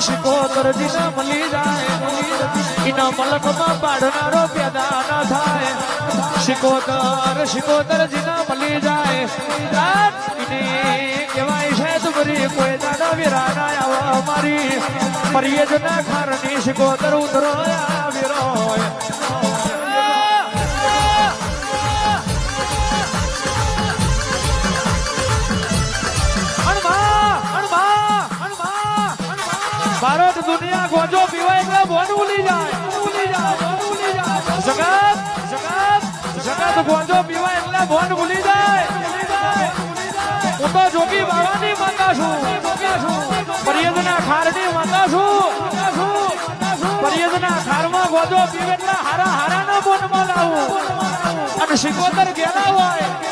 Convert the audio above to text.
શિકોતર જીના મળી જાય એના મલકમાં પાડનારો પેદા ના થાય શિકોતર જીના મળી જાય કેવાય છે તુમરી કોઈ દાદા વીરા ના આવા અમારી પરિયજના ખારની શિકોતર ઉતરો વીરો ભારત દુનિયા ગોજો પીવાય એટલે બોન ઉલી જાય જગત ગોજો પીવાય એટલે બોન ઉલી જાય હું તો જોગી બાવાની માતા છું પરિયદના ખારની માતા છું પરિયદના ખારમાં ગોજો પીવે એટલે હારા ના બોનમાં લાવું અને શિકોતર ગેલા હોય